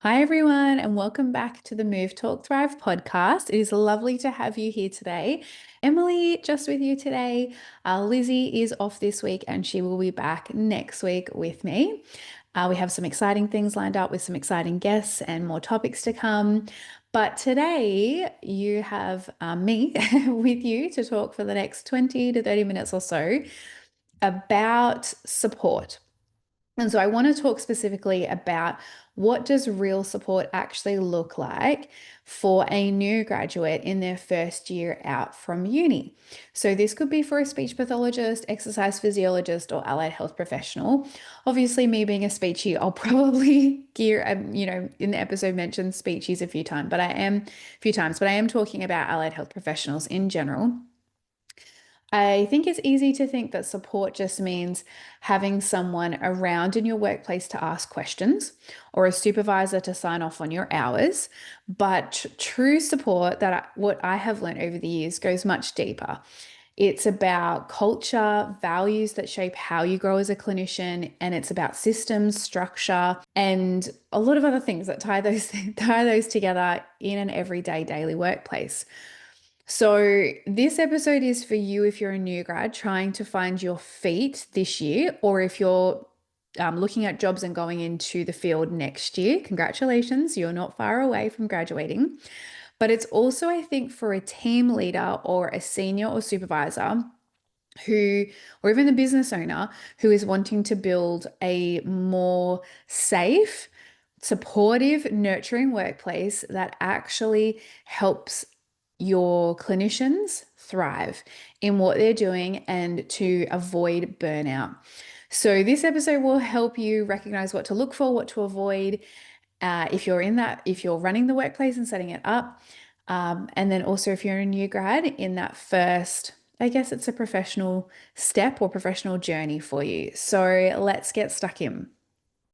Hi, everyone, and welcome back to the Move Talk Thrive podcast. It is lovely to have you here today. Emily, just with you today. Lizzie is off this week and she will be back next week with me. We have some exciting things lined up with some exciting guests and more topics to come. But today you have me with you to talk for the next 20 to 30 minutes or so about support. And so I want to talk specifically about what does real support actually look like for a new graduate in their first year out from uni. So this could be for a speech pathologist, exercise physiologist, or allied health professional. Obviously, me being a speechy, I'll probably in the episode mention speechies a few times, but I am talking about allied health professionals in general. I think it's easy to think that support just means having someone around in your workplace to ask questions or a supervisor to sign off on your hours. But true support, what I have learned over the years, goes much deeper. It's about culture, values that shape how you grow as a clinician, and it's about systems, structure, and a lot of other things that tie those together in an everyday daily workplace. So, this episode is for you if you're a new grad trying to find your feet this year, or if you're looking at jobs and going into the field next year. Congratulations, you're not far away from graduating. But it's also, I think, for a team leader or a senior or supervisor who, or even the business owner who is wanting to build a more safe, supportive, nurturing workplace that actually helps your clinicians thrive in what they're doing and to avoid burnout. So, this episode will help you recognize what to look for, what to avoid if you're running the workplace and setting it up. And then also, if you're a new grad in that first, I guess it's a professional step or professional journey for you. So, let's get stuck in.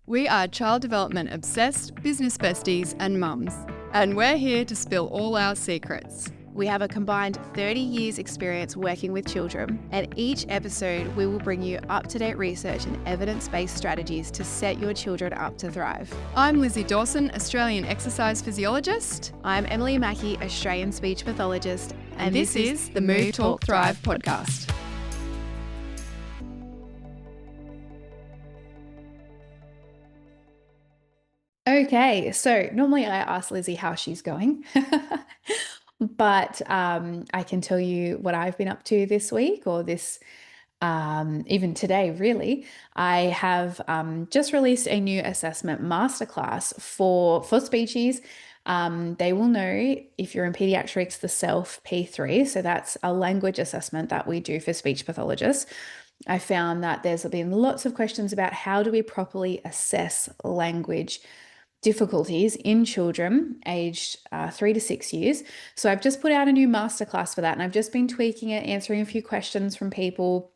We are child development obsessed, business besties, and mums, and we're here to spill all our secrets. We have a combined 30 years experience working with children, and each episode we will bring you up-to-date research and evidence-based strategies to set your children up to thrive. I'm Lizzie Dawson, Australian exercise physiologist. I'm Emily Mackey, Australian speech pathologist, and this is the Move Talk Thrive podcast. Okay, so normally I ask Lizzie how she's going, but I can tell you what I've been up to this week or even today, really. I have just released a new assessment masterclass for speechies. They will know if you're in pediatrics, the SELF P3. So that's a language assessment that we do for speech pathologists. I found that there's been lots of questions about how do we properly assess language difficulties in children aged 3 to 6 years. So I've just put out a new masterclass for that, and I've just been tweaking it, answering a few questions from people.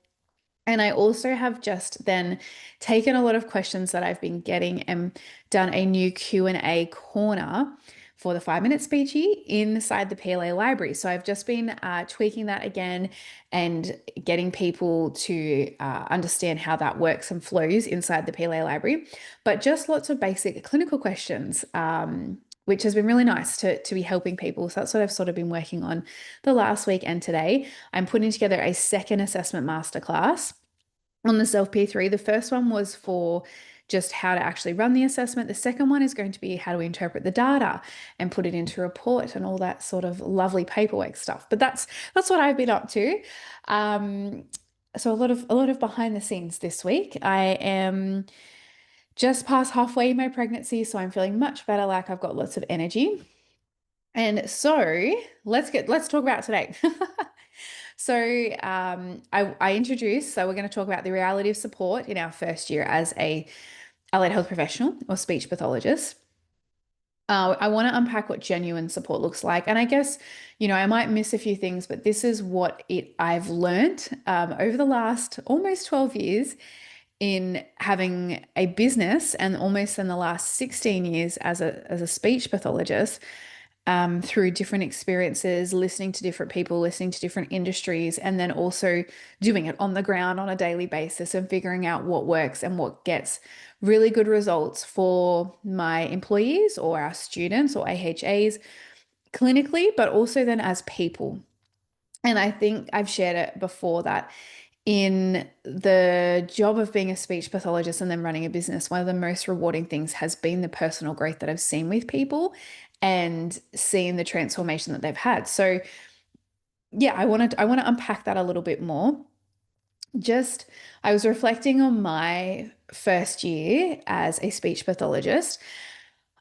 And I also have just then taken a lot of questions that I've been getting and done a new Q&A corner for the 5-minute speechy inside the PLA library. So I've just been tweaking that again and getting people to understand how that works and flows inside the PLA library. But just lots of basic clinical questions, which has been really nice to be helping people. So that's what I've sort of been working on the last week and today. I'm putting together a second assessment masterclass on the SELF P3. The first one was for just how to actually run the assessment. The second one is going to be how to interpret the data and put it into a report and all that sort of lovely paperwork stuff. But that's what I've been up to. So a lot of behind the scenes this week. I am just past halfway in my pregnancy, so I'm feeling much better, like I've got lots of energy. And so let's talk about today. So I introduced, so we're going to talk about the reality of support in our first year as a allied health professional or speech pathologist. I want to unpack what genuine support looks like. And I guess, I might miss a few things, but this is what I've learned over the last almost 12 years in having a business, and almost in the last 16 years as a speech pathologist. through different experiences, listening to different people, listening to different industries, and then also doing it on the ground on a daily basis and figuring out what works and what gets really good results for my employees or our students or AHAs clinically, but also then as people. And I think I've shared it before that in the job of being a speech pathologist and then running a business, one of the most rewarding things has been the personal growth that I've seen with people and seeing the transformation that they've had. So yeah, I want to unpack that a little bit more. Just I was reflecting on my first year as a speech pathologist.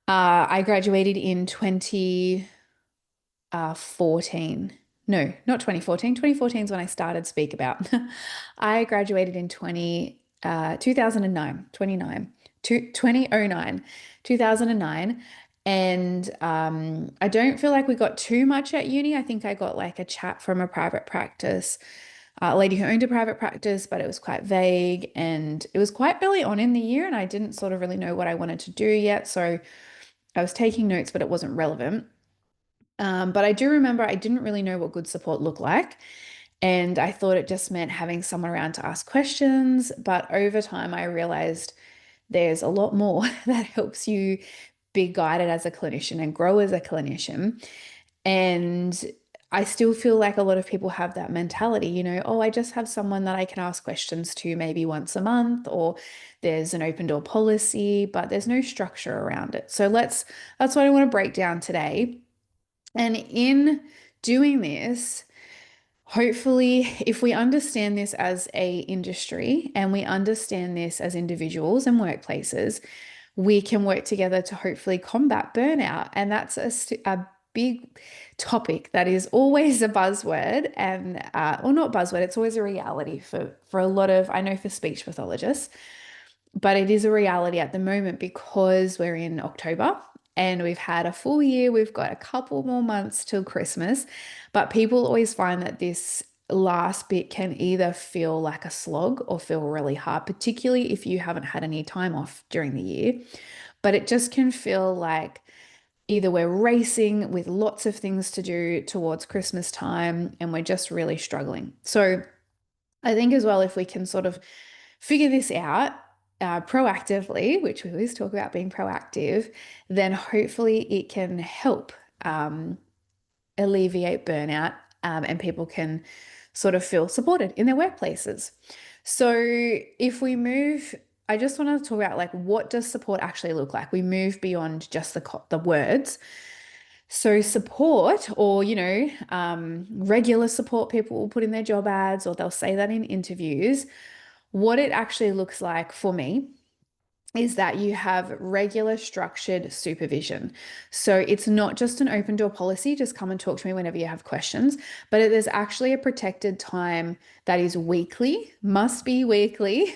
I graduated in 2014. No, not 2014. 2014 is when I started Speak About. I graduated in 2009, 2009. And I don't feel like we got too much at uni. I think I got like a chat from a private practice, a lady who owned a private practice, but it was quite vague and it was quite early on in the year and I didn't sort of really know what I wanted to do yet. So I was taking notes, but it wasn't relevant. But I do remember I didn't really know what good support looked like. And I thought it just meant having someone around to ask questions. But over time, I realized there's a lot more that helps you be guided as a clinician and grow as a clinician. And I still feel like a lot of people have that mentality, oh, I just have someone that I can ask questions to maybe once a month, or there's an open door policy, but there's no structure around it. So that's what I want to break down today. And in doing this, hopefully, if we understand this as a industry and we understand this as individuals and workplaces, we can work together to hopefully combat burnout. And that's a big topic that is always a buzzword and, or not buzzword, it's always a reality for a lot of, I know for speech pathologists, but it is a reality at the moment because we're in October and we've had a full year. We've got a couple more months till Christmas, but people always find that this last bit can either feel like a slog or feel really hard, particularly if you haven't had any time off during the year. But it just can feel like either we're racing with lots of things to do towards Christmas time and we're just really struggling. So I think as well, if we can sort of figure this out proactively, which we always talk about being proactive, then hopefully it can help alleviate burnout and people can sort of feel supported in their workplaces. So if we move, I just want to talk about like what does support actually look like? We move beyond just the words. So support or, regular support people will put in their job ads or they'll say that in interviews. What it actually looks like for me is that you have regular structured supervision. So it's not just an open door policy, just come and talk to me whenever you have questions, but there's actually a protected time that is weekly, must be weekly,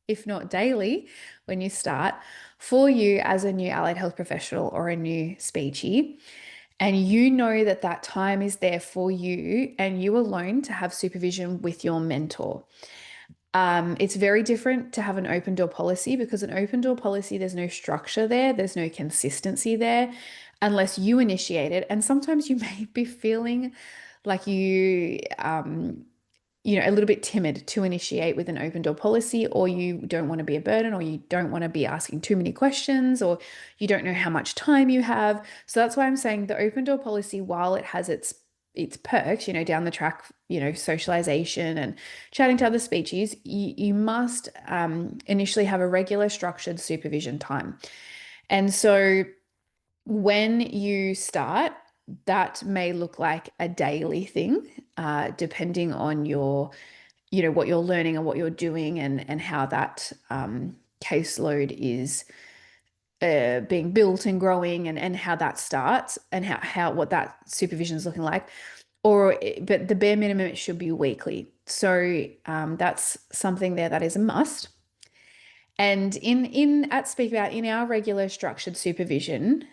if not daily, when you start for you as a new allied health professional or a new speechy. And you know that that time is there for you and you alone to have supervision with your mentor. It's very different to have an open door policy because an open door policy, there's no structure there, there's no consistency there unless you initiate it. And sometimes you may be feeling like a little bit timid to initiate with an open door policy, or you don't want to be a burden, or you don't want to be asking too many questions, or you don't know how much time you have. So that's why I'm saying the open door policy, while it has its perks, down the track, socialization and chatting to other species, you must initially have a regular structured supervision time. And so when you start, that may look like a daily thing, depending on what you're learning and what you're doing and how that caseload is being built and growing and how that starts and what that supervision is looking like. But the bare minimum, it should be weekly. So that's something there that is a must. And at Speak About, in our regular structured supervision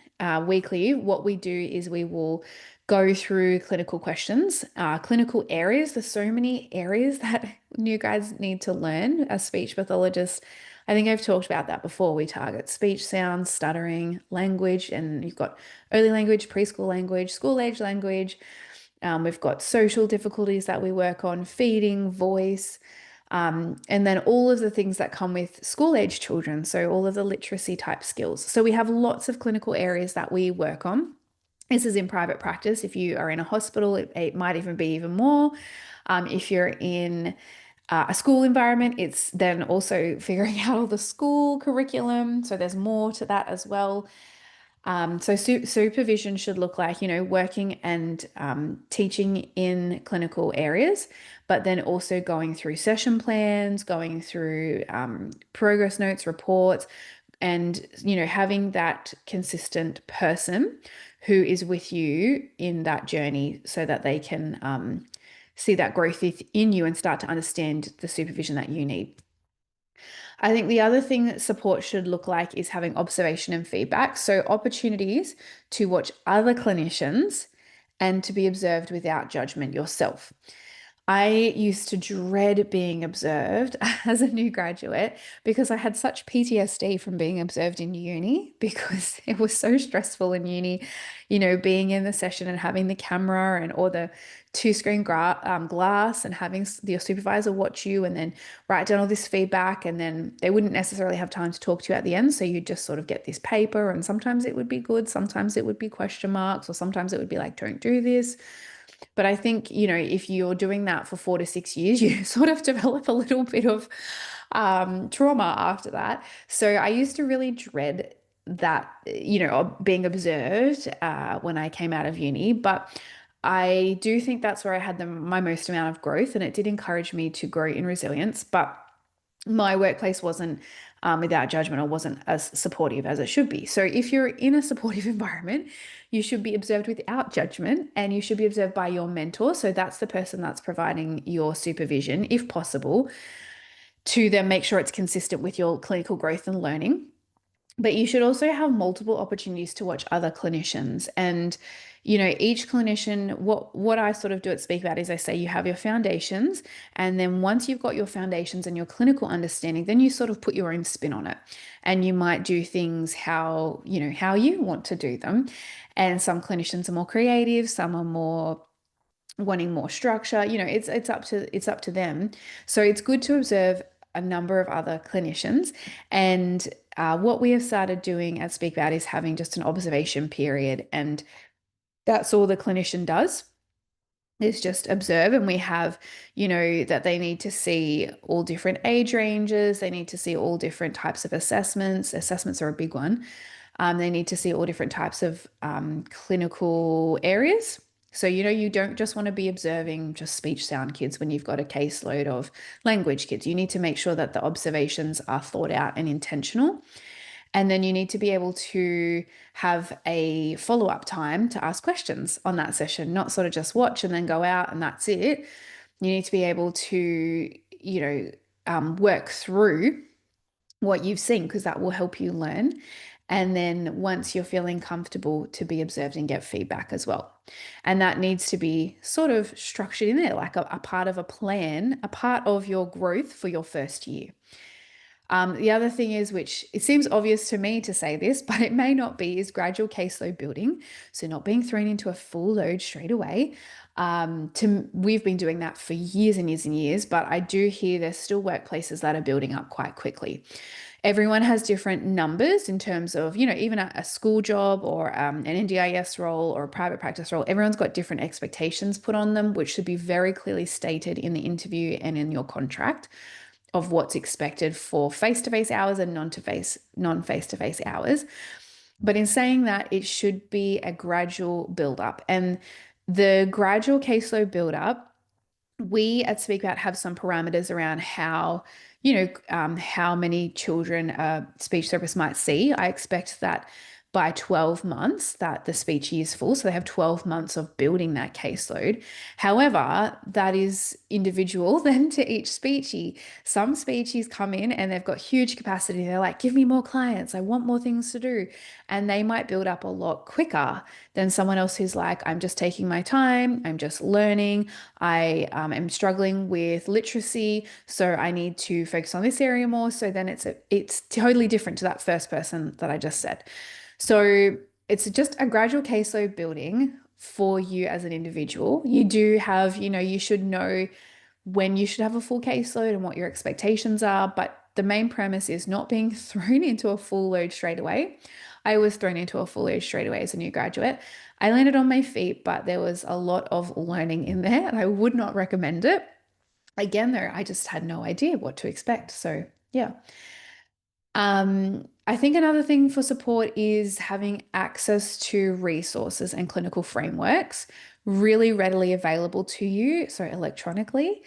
weekly, what we do is we will go through clinical questions, clinical areas. There's so many areas that new guys need to learn as speech pathologists. I think I've talked about that before. We target speech, sounds, stuttering, language, and you've got early language, preschool language, school age language. We've got social difficulties that we work on, feeding, voice, and then all of the things that come with school age children. So all of the literacy type skills. So we have lots of clinical areas that we work on. This is in private practice. If you are in a hospital, it might even be even more. If you're in a school environment, it's then also figuring out all the school curriculum. So there's more to that as well. So supervision should look like, working and teaching in clinical areas, but then also going through session plans, going through progress notes, reports, and, having that consistent person who is with you in that journey so that they can see that growth in you and start to understand the supervision that you need. I think the other thing that support should look like is having observation and feedback. So, opportunities to watch other clinicians and to be observed without judgment yourself. I used to dread being observed as a new graduate because I had such PTSD from being observed in uni because it was so stressful in uni, being in the session and having the camera and or the two-screen glass and having your supervisor watch you and then write down all this feedback, and then they wouldn't necessarily have time to talk to you at the end. So you just sort of get this paper, and sometimes it would be good, sometimes it would be question marks, or sometimes it would be like, don't do this. But I think, if you're doing that for 4 to 6 years, you sort of develop a little bit of trauma after that. So I used to really dread that, being observed when I came out of uni. But I do think that's where I had my most amount of growth, and it did encourage me to grow in resilience. But my workplace wasn't without judgment or wasn't as supportive as it should be. So if you're in a supportive environment, you should be observed without judgment, and you should be observed by your mentor. So that's the person that's providing your supervision, if possible, to then make sure it's consistent with your clinical growth and learning. But you should also have multiple opportunities to watch other clinicians. And, each clinician, what I sort of do at Speak About is I say you have your foundations. And then once you've got your foundations and your clinical understanding, then you sort of put your own spin on it. And you might do things how you want to do them. And some clinicians are more creative, some are more wanting more structure. It's up to them. So it's good to observe a number of other clinicians. And what we have started doing at Speak About is having just an observation period, and that's all the clinician does is just observe. And we have, that they need to see all different age ranges. They need to see all different types of assessments. Assessments are a big one. They need to see all different types of clinical areas. So, you don't just want to be observing just speech sound kids when you've got a caseload of language kids. You need to make sure that the observations are thought out and intentional. And then you need to be able to have a follow-up time to ask questions on that session, not sort of just watch and then go out and that's it. You need to be able to, work through what you've seen, because that will help you learn. And then once you're feeling comfortable, to be observed and get feedback as well. And that needs to be sort of structured in there, like a part of a plan, a part of your growth for your first year. The other thing is, which it seems obvious to me to say this, but it may not be, is gradual caseload building. So not being thrown into a full load straight away. We've been doing that for years and years and years, but I do hear there's still workplaces that are building up quite quickly. Everyone has different numbers in terms of, even a school job or an NDIS role or a private practice role. Everyone's got different expectations put on them, which should be very clearly stated in the interview and in your contract of what's expected for face-to-face hours and non-face-to-face hours. But in saying that, it should be a gradual build-up. And the gradual caseload build-up, we at Speak About have some parameters around how, how many children a speech therapist might see. I expect that by 12 months that the speech is full. So they have 12 months of building that caseload. However, that is individual then to each speechy. Some speechies come in and they've got huge capacity. They're like, give me more clients. I want more things to do. And they might build up a lot quicker than someone else who's like, I'm just taking my time. I'm just learning. I am struggling with literacy. So I need to focus on this area more. So then it's totally different to that first person that I just said. So it's just a gradual caseload building for you as an individual. You do have, you should know when you should have a full caseload and what your expectations are. But the main premise is not being thrown into a full load straight away. I was thrown into a full load straight away as a new graduate. I landed on my feet, but there was a lot of learning in there and I would not recommend it. Again, though, I just had no idea what to expect. So, yeah. I think another thing for support is having access to resources and clinical frameworks really readily available to you, so electronically.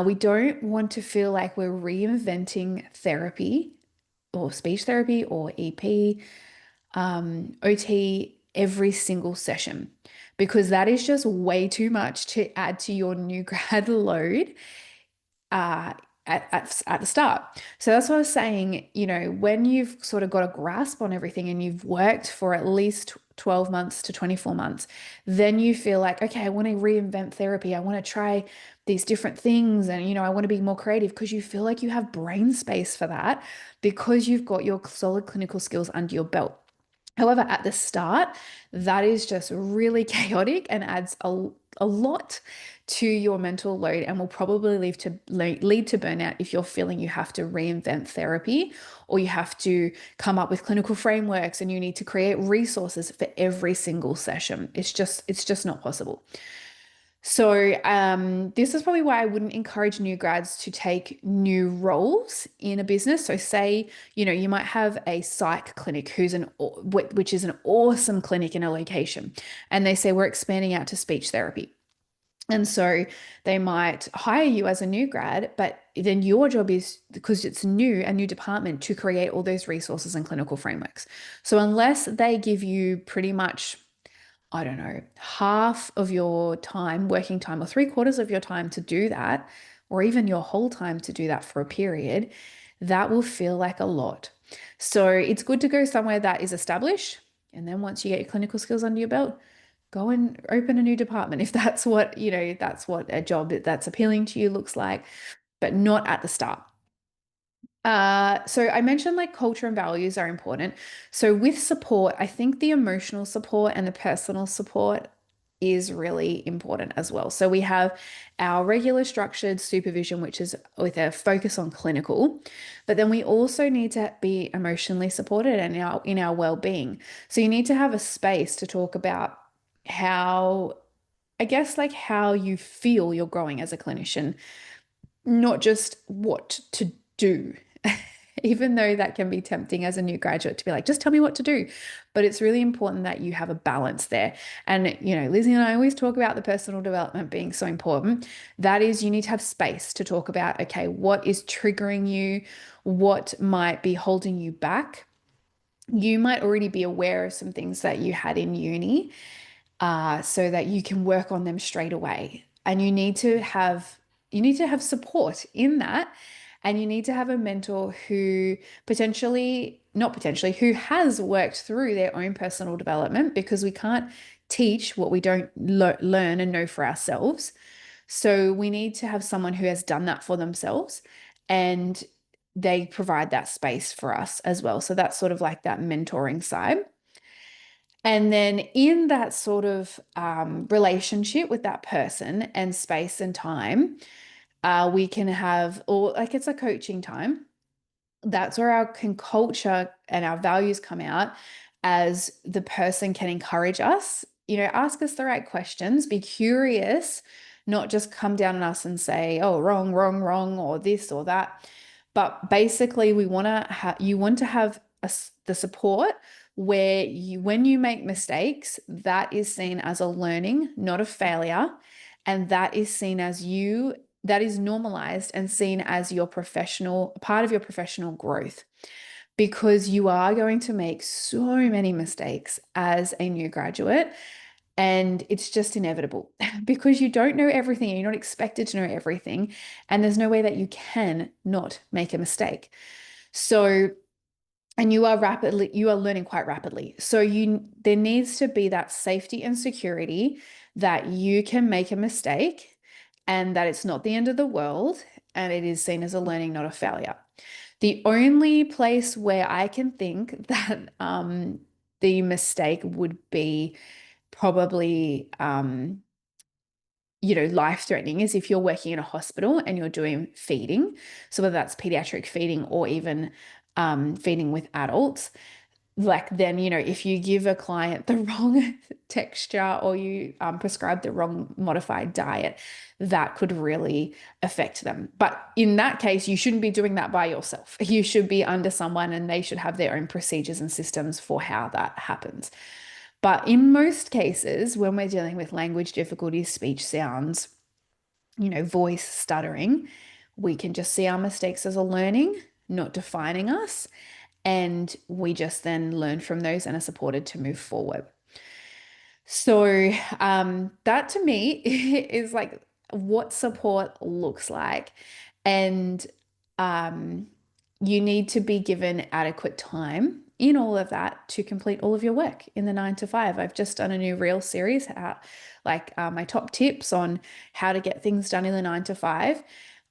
We don't want to feel like we're reinventing therapy or speech therapy or EP, OT every single session, because that is just way too much to add to your new grad load at the start. So that's what I was saying, when you've sort of got a grasp on everything and you've worked for at least 12 months to 24 months, then you feel like, okay, I want to reinvent therapy. I want to try these different things. And, I want to be more creative because you feel like you have brain space for that because you've got your solid clinical skills under your belt. However, at the start, that is just really chaotic and adds a lot to your mental load and will probably lead to burnout if you're feeling you have to reinvent therapy or you have to come up with clinical frameworks and you need to create resources for every single session. It's just not possible. So this is probably why I wouldn't encourage new grads to take new roles in a business. So say, you might have a psych clinic which is an awesome clinic in a location. And they say, we're expanding out to speech therapy. And so they might hire you as a new grad, but then your job is, because it's a new department, to create all those resources and clinical frameworks. So unless they give you pretty much, I don't know, half of your time, working time, or 3/4 of your time to do that, or even your whole time to do that for a period, that will feel like a lot. So it's good to go somewhere that is established. And then once you get your clinical skills under your belt, go and open a new department if that's what, that's what a job that's appealing to you looks like, but not at the start. So I mentioned like culture and values are important. So with support, I think the emotional support and the personal support is really important as well. So we have our regular structured supervision, which is with a focus on clinical, but then we also need to be emotionally supported and in our well-being. So you need to have a space to talk about how, I guess, like how you feel you're growing as a clinician, not just what to do. Even though that can be tempting as a new graduate to be like, just tell me what to do. But it's really important that you have a balance there. And, Lizzie and I always talk about the personal development being so important. That is, you need to have space to talk about, okay, what is triggering you? What might be holding you back? You might already be aware of some things that you had in uni, so that you can work on them straight away. And you need to have support in that. And you need to have a mentor who who has worked through their own personal development, because we can't teach what we don't learn and know for ourselves. So we need to have someone who has done that for themselves, and they provide that space for us as well. So that's sort of like that mentoring side. And then in that sort of relationship with that person and space and time, we can have, or like it's a coaching time. That's where our culture and our values come out, as the person can encourage us, ask us the right questions, be curious, not just come down on us and say, oh, wrong, wrong, wrong, or this or that. But basically, you want to have the support where when you make mistakes, that is seen as a learning, not a failure. And that is seen as that is normalized and seen as your part of your professional growth. because you are going to make so many mistakes as a new graduate. And it's just inevitable because you don't know everything and you're not expected to know everything. And there's no way that you can not make a mistake. So, and you are learning quite rapidly. So there needs to be that safety and security that you can make a mistake and that it's not the end of the world and it is seen as a learning, not a failure. The only place where I can think that the mistake would be probably life-threatening is if you're working in a hospital and you're doing feeding. So whether that's pediatric feeding or even feeding with adults, like then, if you give a client the wrong texture or you prescribe the wrong modified diet, that could really affect them. But in that case, you shouldn't be doing that by yourself. You should be under someone and they should have their own procedures and systems for how that happens. But in most cases, when we're dealing with language difficulties, speech sounds, voice stuttering, we can just see our mistakes as a learning, not defining us. And we just then learn from those and are supported to move forward. So that to me is like what support looks like. And you need to be given adequate time in all of that to complete all of your work in the 9 to 5. I've just done a new reel series, my top tips on how to get things done in the 9 to 5.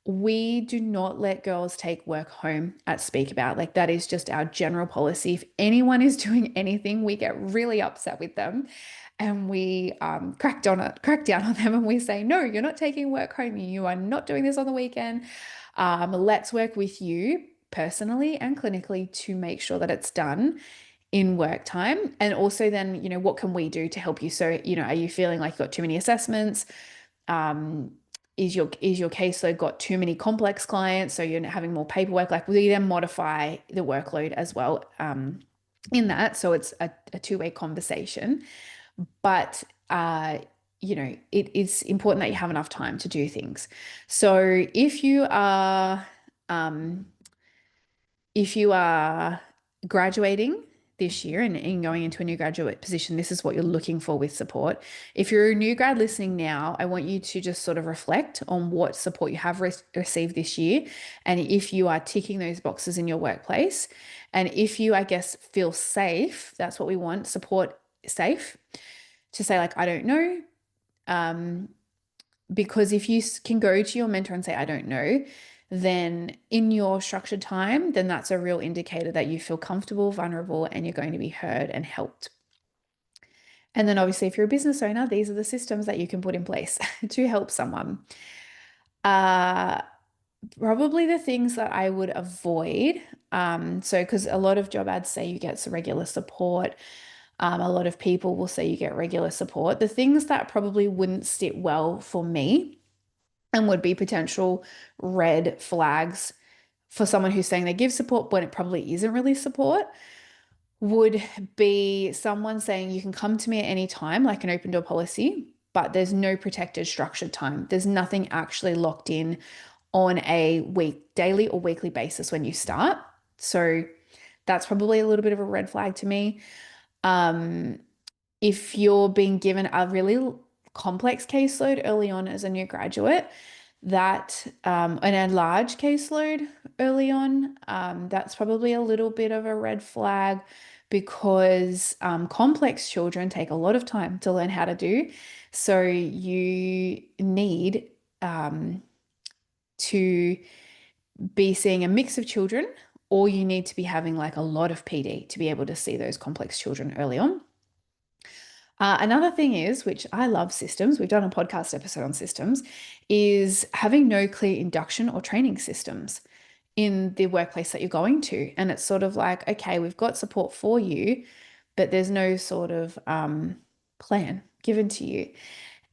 We do not let girls take work home at Speak About. Like that is just our general policy. If anyone is doing anything, we get really upset with them and we crack down on them and we say, no, you're not taking work home. You are not doing this on the weekend. Let's work with you personally and clinically to make sure that it's done in work time. And also then, what can we do to help you? So, are you feeling like you've got too many assessments? Is your caseload got too many complex clients? So you're having more paperwork, like we then modify the workload as well in that. So it's a two-way conversation. But it is important that you have enough time to do things. So if you are graduating this year and going into a new graduate position, this is what you're looking for with support. If you're a new grad listening now, I want you to just sort of reflect on what support you have received this year. And if you are ticking those boxes in your workplace, and if you, I guess, feel safe, that's what we want, support safe, to say like, I don't know. Because if you can go to your mentor and say, I don't know, then in your structured time, then that's a real indicator that you feel comfortable, vulnerable, and you're going to be heard and helped. And then obviously, if you're a business owner, these are the systems that you can put in place to help someone. Probably the things that I would avoid. Because a lot of job ads say you get some regular support. A lot of people will say you get regular support. The things that probably wouldn't sit well for me and would be potential red flags for someone who's saying they give support when it probably isn't really support would be someone saying you can come to me at any time, like an open door policy, but there's no protected structured time. There's nothing actually locked in on a daily or weekly basis when you start. So that's probably a little bit of a red flag to me. If you're being given a really complex caseload early on as a new graduate, and a large caseload early on, that's probably a little bit of a red flag because complex children take a lot of time to learn how to do. So you need to be seeing a mix of children, or you need to be having like a lot of PD to be able to see those complex children early on. Another thing is, which I love systems, we've done a podcast episode on systems, is having no clear induction or training systems in the workplace that you're going to. And it's sort of like, okay, we've got support for you, but there's no sort of plan given to you.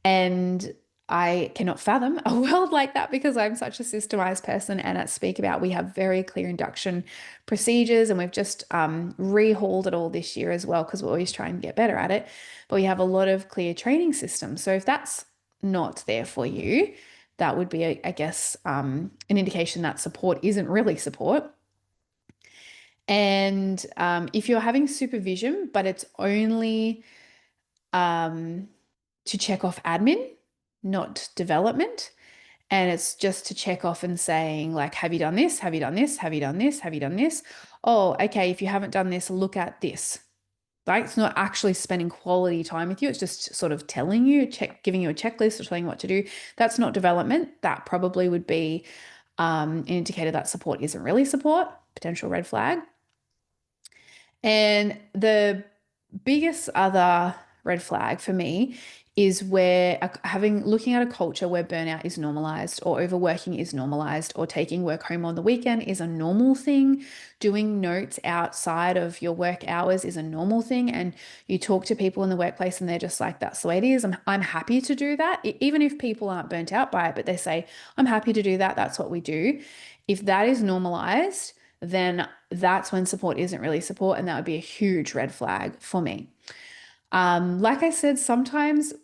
And I cannot fathom a world like that because I'm such a systemized person. And at Speak About, we have very clear induction procedures, and we've just rehauled it all this year as well because we're always trying to get better at it. But we have a lot of clear training systems. So if that's not there for you, that would be, I guess, an indication that support isn't really support. And if you're having supervision, but it's only um, to check off admin, not development, and it's just to check off and saying, like, have you done this? Have you done this? Have you done this? Have you done this? Oh, okay. If you haven't done this, look at this. Right? It's not actually spending quality time with you. It's just sort of telling you, giving you a checklist or telling you what to do. That's not development. That probably would be an indicator that support isn't really support, potential red flag. And the biggest other red flag for me is where looking at a culture where burnout is normalized, or overworking is normalized, or taking work home on the weekend is a normal thing. Doing notes outside of your work hours is a normal thing. And you talk to people in the workplace and they're just like, that's the way it is. I'm happy to do that. Even if people aren't burnt out by it, but they say, I'm happy to do that. That's what we do. If that is normalized, then that's when support isn't really support. And that would be a huge red flag for me. Like I said, sometimes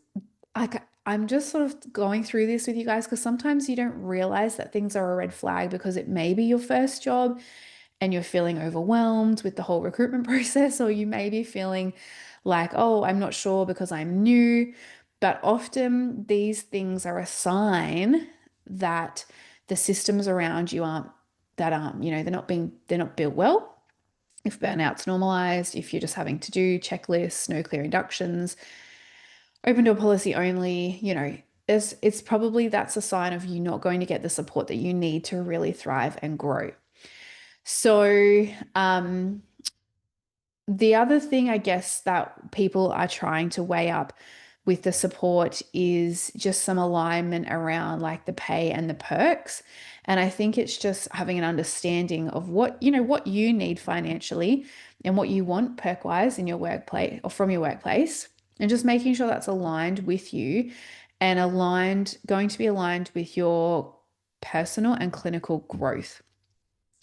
I'm just sort of going through this with you guys because sometimes you don't realize that things are a red flag because it may be your first job and you're feeling overwhelmed with the whole recruitment process, or you may be feeling like, oh, I'm not sure because I'm new. But often these things are a sign that the systems around you aren't, they're not built well. If burnout's normalized, if you're just having to do checklists, no clear inductions, open door policy only, it's probably that's a sign of you not going to get the support that you need to really thrive and grow. So, the other thing, I guess, that people are trying to weigh up with the support is just some alignment around like the pay and the perks. And I think it's just having an understanding of what you need financially and what you want perk wise in your workplace or from your workplace, and just making sure that's aligned with you and going to be aligned with your personal and clinical growth.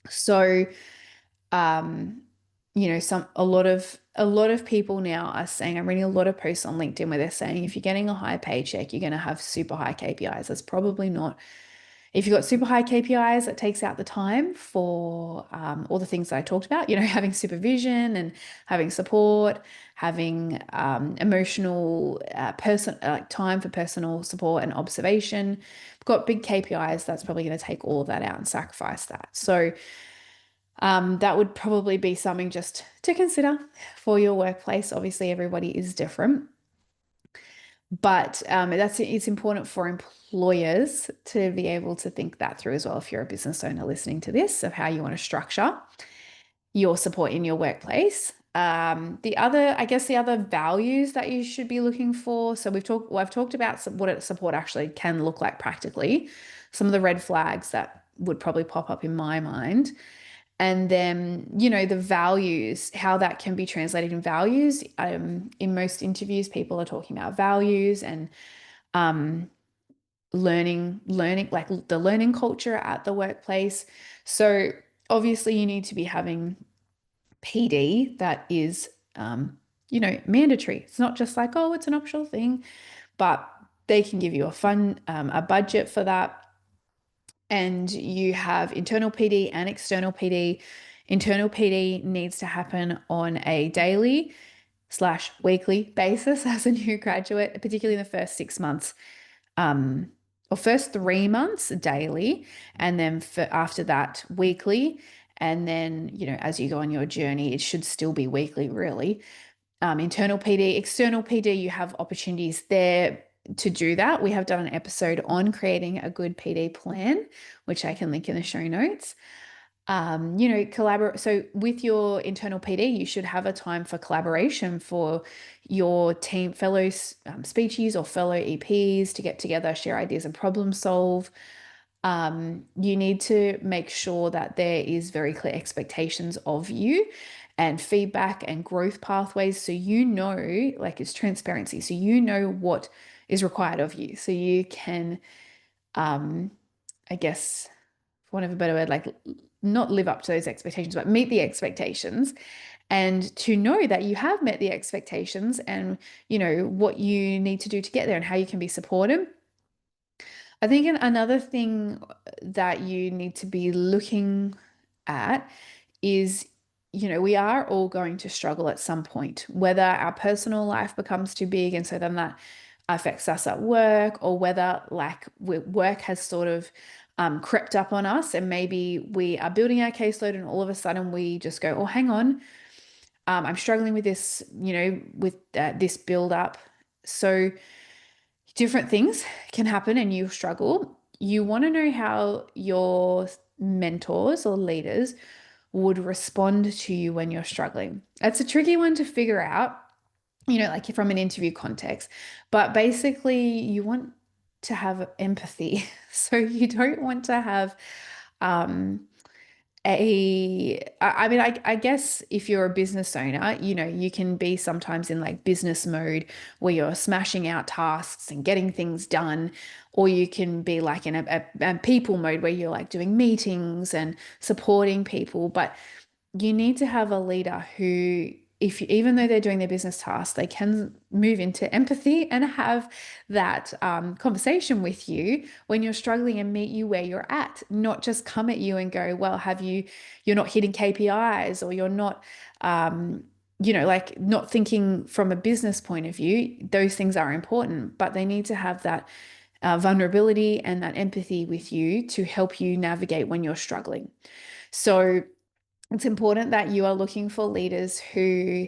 So, um, a lot of people now are saying, I'm reading a lot of posts on LinkedIn where they're saying if you're getting a high paycheck, you're going to have super high KPIs. That's probably not. If you've got super high KPIs, it takes out the time for all the things that I talked about, having supervision and having support, having emotional time for personal support and observation. Got big KPIs, that's probably going to take all of that out and sacrifice that. So that would probably be something just to consider for your workplace. Obviously, everybody is different, but it's important for employers to be able to think that through as well. If you're a business owner listening to this, of how you want to structure your support in your workplace. The other values that you should be looking for. So I've talked about what support actually can look like practically. Some of the red flags that would probably pop up in my mind. And then, the values, how that can be translated in values. In most interviews, people are talking about values and learning, like the learning culture at the workplace. So obviously you need to be having PD that is, mandatory. It's not just like, oh, it's an optional thing, but they can give you a budget for that. And you have internal PD and external PD. Internal PD needs to happen on a daily/weekly basis as a new graduate, particularly in the first 6 months, or first 3 months daily, and then after that weekly. And then, as you go on your journey, it should still be weekly, really. Internal PD, external PD, you have opportunities there to do that. We have done an episode on creating a good PD plan, which I can link in the show notes. Collaborate. So with your internal PD, you should have a time for collaboration for your team, fellow speechies or fellow EPs to get together, share ideas and problem solve. You need to make sure that there is very clear expectations of you and feedback and growth pathways. So, like it's transparency. So, what is required of you. So you can, I guess, for want of a better word, like not live up to those expectations, but meet the expectations, and to know that you have met the expectations and, what you need to do to get there and how you can be supported. I think another thing that you need to be looking at is, we are all going to struggle at some point, whether our personal life becomes too big and so then that affects us at work, or whether like work has sort of crept up on us and maybe we are building our caseload and all of a sudden we just go, oh, hang on, I'm struggling with this, with this build up. So different things can happen and you struggle. You want to know how your mentors or leaders would respond to you when you're struggling. That's a tricky one to figure out, like from an interview context. But basically, you want to have empathy. So you don't want to have um, I guess if you're a business owner, you can be sometimes in like business mode where you're smashing out tasks and getting things done, or you can be like in a people mode where you're like doing meetings and supporting people. But you need to have a leader who, even though they're doing their business tasks, they can move into empathy and have that conversation with you when you're struggling and meet you where you're at, not just come at you and go, well, you're not hitting KPIs, or you're not, like not thinking from a business point of view. Those things are important, but they need to have that vulnerability and that empathy with you to help you navigate when you're struggling. So it's important that you are looking for leaders who,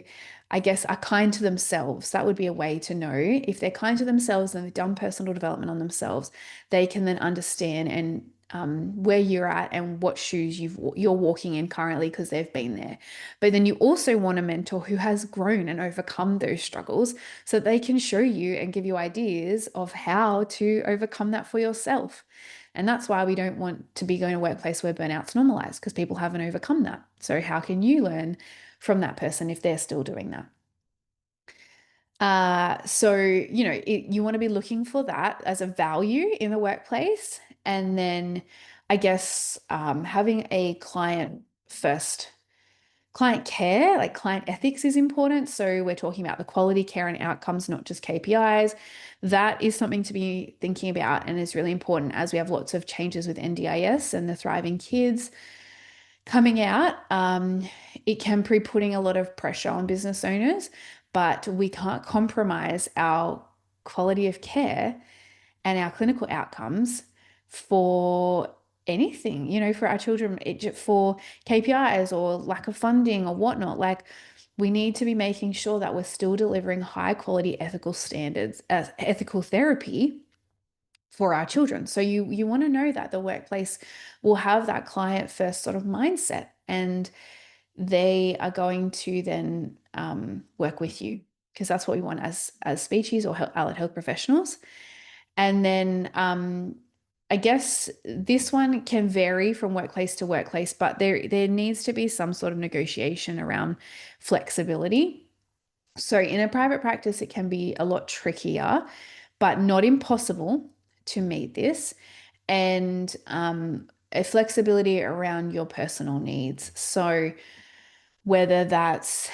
I guess, are kind to themselves. That would be a way to know if they're kind to themselves and they've done personal development on themselves. They can then understand and where you're at and what shoes you're walking in currently because they've been there. But then you also want a mentor who has grown and overcome those struggles so that they can show you and give you ideas of how to overcome that for yourself. And that's why we don't want to be going to a workplace where burnout's normalized, because people haven't overcome that. So how can you learn from that person if they're still doing that? You want to be looking for that as a value in the workplace. And then I guess having a client care, like client ethics is important. So we're talking about the quality care and outcomes, not just KPIs. That is something to be thinking about and is really important as we have lots of changes with NDIS and the Thriving Kids coming out. It can be putting a lot of pressure on business owners, but we can't compromise our quality of care and our clinical outcomes for anything, for our children, for KPIs or lack of funding or whatnot. Like, we need to be making sure that we're still delivering high quality ethical standards, ethical therapy for our children. So you want to know that the workplace will have that client first sort of mindset, and they are going to then work with you, because that's what we want as species or allied health professionals. And then I guess this one can vary from workplace to workplace, but there needs to be some sort of negotiation around flexibility. So in a private practice, it can be a lot trickier, but not impossible to meet this. And a flexibility around your personal needs. So whether that's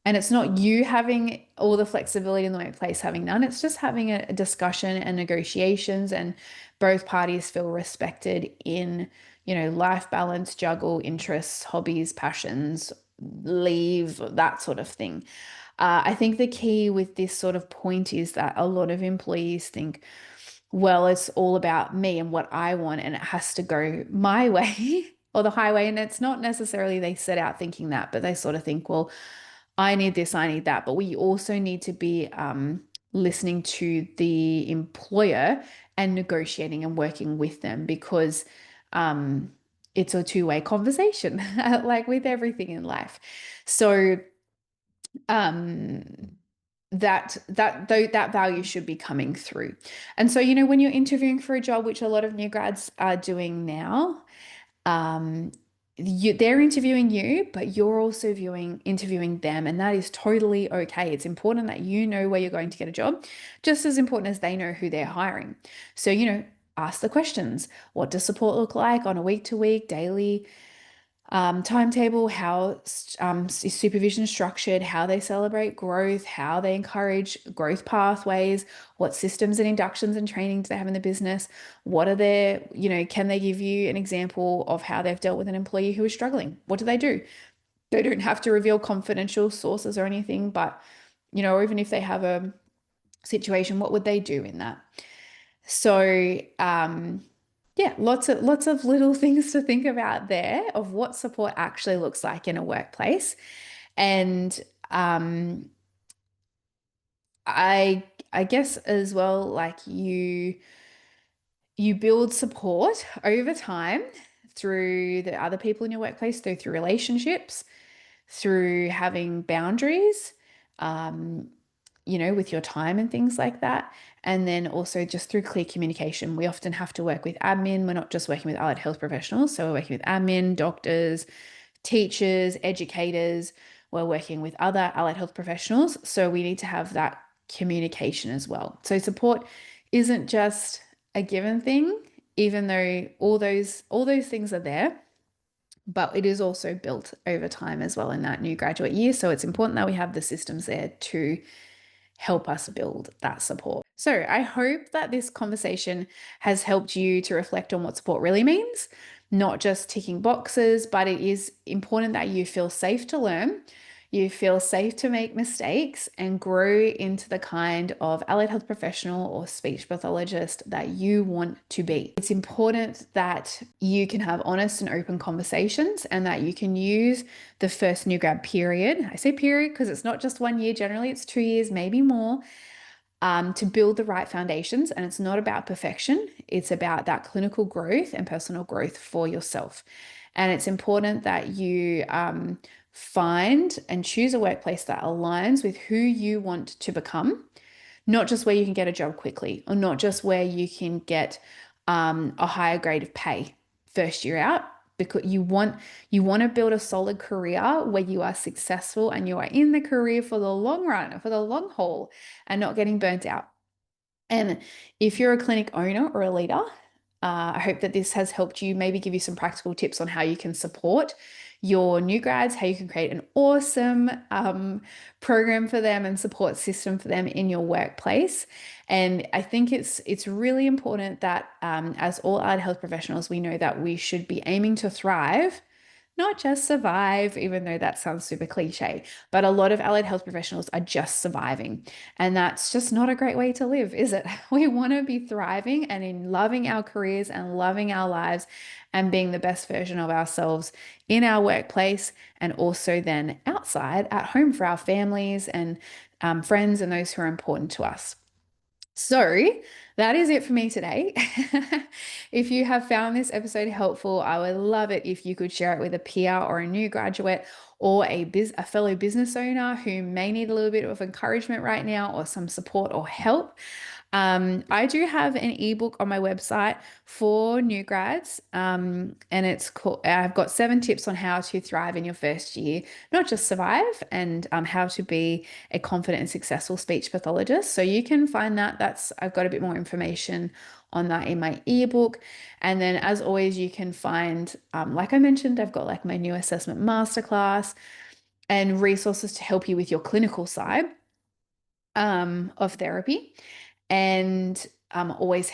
and it's not you having all the flexibility in the workplace, having none. It's just having a discussion and negotiations, and both parties feel respected in, life balance, juggle interests, hobbies, passions, leave, that sort of thing. I think the key with this sort of point is that a lot of employees think, well, it's all about me and what I want, and it has to go my way or the highway. And it's not necessarily they set out thinking that, but they sort of think, well, I need this, I need that. But we also need to be listening to the employer and negotiating and working with them, because it's a two-way conversation, like with everything in life. So um, that value should be coming through. And so, when you're interviewing for a job, which a lot of new grads are doing now, they're interviewing you, but you're also interviewing them, and that is totally okay. It's important that you know where you're going to get a job, just as important as they know who they're hiring. So, ask the questions. What does support look like on a week to week, daily, timetable, how is supervision structured, how they celebrate growth, how they encourage growth pathways, what systems and inductions and training do they have in the business, what are their, can they give you an example of how they've dealt with an employee who is struggling? What do? They don't have to reveal confidential sources or anything, but, or even if they have a situation, what would they do in that? So, yeah, lots of little things to think about there of what support actually looks like in a workplace. And I guess as well, like you build support over time through the other people in your workplace, through relationships, through having boundaries, with your time and things like that. And then also just through clear communication. We often have to work with admin. We're not just working with allied health professionals. So we're working with admin, doctors, teachers, educators. We're working with other allied health professionals. So we need to have that communication as well. So support isn't just a given thing, even though all those things are there, but it is also built over time as well in that new graduate year. So it's important that we have the systems there to help us build that support. So I hope that this conversation has helped you to reflect on what support really means, not just ticking boxes, but it is important that you feel safe to learn. You feel safe to make mistakes and grow into the kind of allied health professional or speech pathologist that you want to be. It's important that you can have honest and open conversations and that you can use the first new grad period. I say period because it's not just 1 year, generally it's 2 years, maybe more, to build the right foundations. And it's not about perfection. It's about that clinical growth and personal growth for yourself. And it's important that you find and choose a workplace that aligns with who you want to become, not just where you can get a job quickly or not just where you can get a higher grade of pay first year out, because you want to build a solid career where you are successful and you are in the career for the long run, for the long haul, and not getting burnt out. And if you're a clinic owner or a leader, I hope that this has helped you maybe give you some practical tips on how you can support your new grads, how you can create an awesome program for them and support system for them in your workplace. And I think it's really important that as all allied health professionals, we know that we should be aiming to thrive, not just survive, even though that sounds super cliche. But a lot of allied health professionals are just surviving. And that's just not a great way to live, is it? We want to be thriving and in loving our careers and loving our lives and being the best version of ourselves in our workplace and also then outside at home for our families and friends and those who are important to us. So that is it for me today. If you have found this episode helpful, I would love it if you could share it with a peer or a new graduate or a fellow business owner who may need a little bit of encouragement right now or some support or help. I do have an ebook on my website for new grads, and it's called, I've got 7 tips on how to thrive in your first year, not just survive, and how to be a confident and successful speech pathologist. So you can find that. I've got a bit more information on that in my ebook. And then as always, you can find, like I mentioned, I've got like my new assessment masterclass and resources to help you with your clinical side of therapy, and always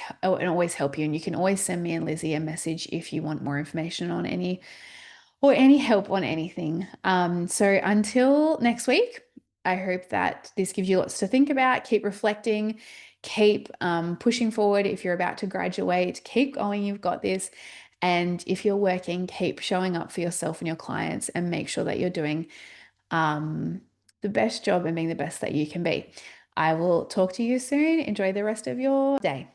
help you. And you can always send me and Lizzie a message if you want more information on any help on anything. So until next week, I hope that this gives you lots to think about. Keep reflecting, keep pushing forward. If you're about to graduate, keep going. You've got this. And if you're working, keep showing up for yourself and your clients and make sure that you're doing the best job and being the best that you can be. I will talk to you soon. Enjoy the rest of your day.